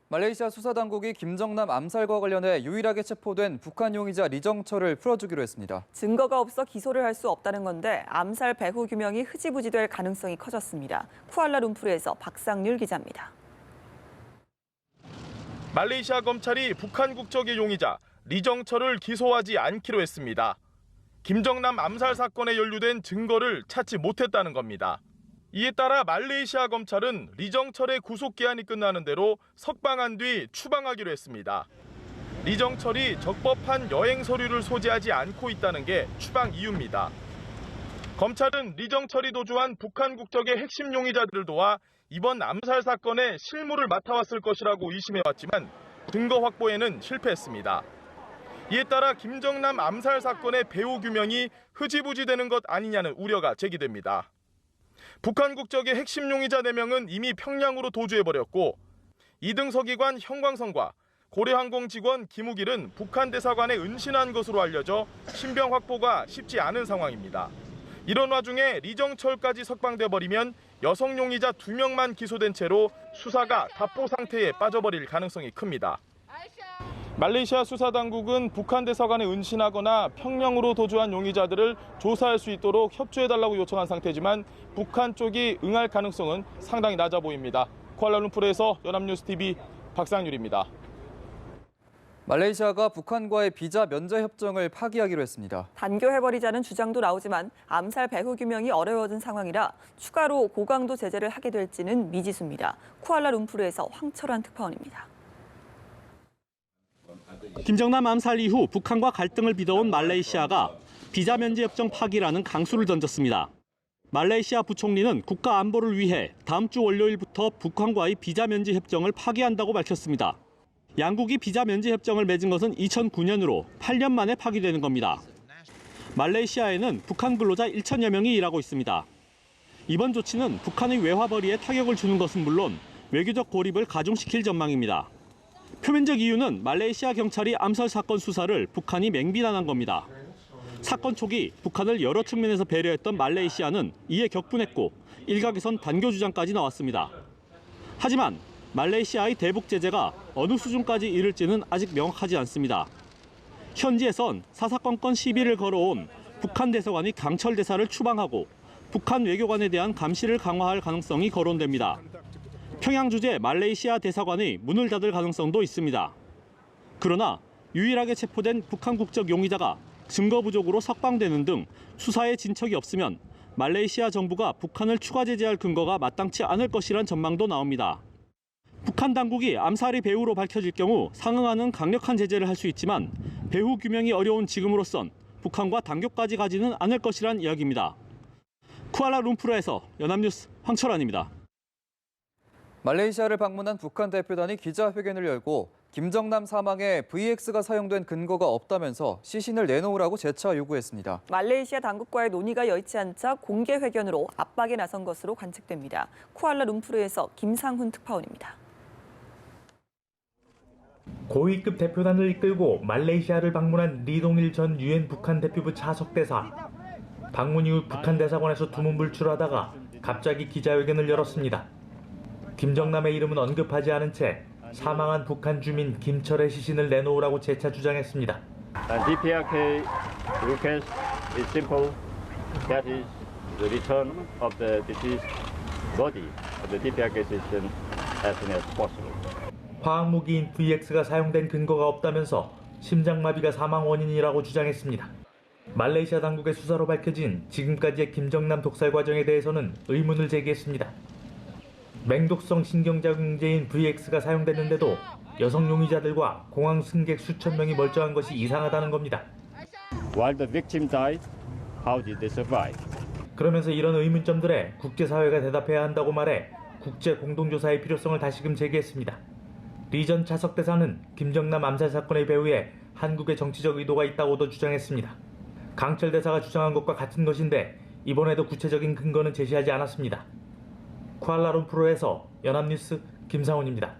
말레이시아 수사당국이 김정남 암살과 관련해 유일하게 체포된 북한 용의자 리정철을 풀어주기로 했습니다. 증거가 없어 기소를 할 수 없다는 건데 암살 배후 규명이 흐지부지될 가능성이 커졌습니다. 쿠알라룸푸르에서 박상률 기자입니다. 말레이시아 검찰이 북한 국적의 용의자 리정철을 기소하지 않기로 했습니다. 김정남 암살 사건에 연루된 증거를 찾지 못했다는 겁니다. 이에 따라 말레이시아 검찰은 리정철의 구속기한이 끝나는 대로 석방한 뒤 추방하기로 했습니다. 리정철이 적법한 여행 서류를 소지하지 않고 있다는 게 추방 이유입니다. 검찰은 리정철이 도주한 북한 국적의 핵심 용의자들을 도와 이번 암살 사건의 실무를 맡아왔을 것이라고 의심해왔지만 증거 확보에는 실패했습니다. 이에 따라 김정남 암살 사건의 배후 규명이 흐지부지되는 것 아니냐는 우려가 제기됩니다. 북한 국적의 핵심 용의자 4명은 이미 평양으로 도주해버렸고 이등서기관 형광성과 고려항공 직원 김우길은 북한 대사관에 은신한 것으로 알려져 신병 확보가 쉽지 않은 상황입니다. 이런 와중에 리정철까지 석방돼버리면 여성 용의자 2명만 기소된 채로 수사가 답보 상태에 빠져버릴 가능성이 큽니다. 말레이시아 수사당국은 북한 대사관에 은신하거나 평양으로 도주한 용의자들을 조사할 수 있도록 협조해달라고 요청한 상태지만 북한 쪽이 응할 가능성은 상당히 낮아 보입니다. 쿠알라룸푸르에서 연합뉴스TV 박상률입니다. 말레이시아가 북한과의 비자 면제 협정을 파기하기로 했습니다. 단교해버리자는 주장도 나오지만 암살 배후 규명이 어려워진 상황이라 추가로 고강도 제재를 하게 될지는 미지수입니다. 쿠알라룸푸르에서 황철환 특파원입니다. 김정남 암살 이후 북한과 갈등을 빚어온 말레이시아가 비자 면제 협정 파기라는 강수를 던졌습니다. 말레이시아 부총리는 국가 안보를 위해 다음 주 월요일부터 북한과의 비자 면제 협정을 파기한다고 밝혔습니다. 양국이 비자 면제 협정을 맺은 것은 2009년으로 8년 만에 파기되는 겁니다. 말레이시아에는 북한 근로자 1천여 명이 일하고 있습니다. 이번 조치는 북한의 외화벌이에 타격을 주는 것은 물론 외교적 고립을 가중시킬 전망입니다. 표면적 이유는 말레이시아 경찰이 암살 사건 수사를 북한이 맹비난한 겁니다. 사건 초기 북한을 여러 측면에서 배려했던 말레이시아는 이에 격분했고 일각에선 단교 주장까지 나왔습니다. 하지만 말레이시아의 대북 제재가 어느 수준까지 이를지는 아직 명확하지 않습니다. 현지에선 사사건건 시비를 걸어온 북한 대사관이 강철 대사를 추방하고 북한 외교관에 대한 감시를 강화할 가능성이 거론됩니다. 평양 주재 말레이시아 대사관이 문을 닫을 가능성도 있습니다. 그러나 유일하게 체포된 북한 국적 용의자가 증거 부족으로 석방되는 등 수사에 진척이 없으면 말레이시아 정부가 북한을 추가 제재할 근거가 마땅치 않을 것이란 전망도 나옵니다. 북한 당국이 암살이 배후로 밝혀질 경우 상응하는 강력한 제재를 할 수 있지만 배후 규명이 어려운 지금으로선 북한과 단교까지 가지는 않을 것이란 이야기입니다. 쿠알라룸푸르에서 연합뉴스 황철환입니다. 말레이시아를 방문한 북한 대표단이 기자회견을 열고 김정남 사망에 VX가 사용된 근거가 없다면서 시신을 내놓으라고 재차 요구했습니다. 말레이시아 당국과의 논의가 여의치 않자 공개 회견으로 압박에 나선 것으로 관측됩니다. 쿠알라룸푸르에서 김상훈 특파원입니다. 고위급 대표단을 이끌고 말레이시아를 방문한 리동일 전 유엔 북한 대표부 차석대사. 방문 이후 북한 대사관에서 두문불출하다가 갑자기 기자회견을 열었습니다. 김정남의 이름은 언급하지 않은 채 사망한 북한 주민 김철의 시신을 내놓으라고 재차 주장했습니다. DPRK request is simple. That is the return of the deceased body of the DPRK system as soon as possible. 화학무기인 VX가 사용된 근거가 없다면서 심장마비가 사망 원인이라고 주장했습니다. 말레이시아 당국의 수사로 밝혀진 지금까지의 김정남 독살 과정에 대해서는 의문을 제기했습니다. 맹독성 신경작용제인 VX가 사용됐는데도 여성 용의자들과 공항 승객 수천 명이 멀쩡한 것이 이상하다는 겁니다. While the victim died, how did they survive? 그러면서 이런 의문점들에 국제사회가 대답해야 한다고 말해 국제 공동조사의 필요성을 다시금 제기했습니다. 리 전 차석대사는 김정남 암살 사건의 배후에 한국의 정치적 의도가 있다고도 주장했습니다. 강철 대사가 주장한 것과 같은 것인데 이번에도 구체적인 근거는 제시하지 않았습니다. 쿠알라룸푸르에서 연합뉴스 김상훈입니다.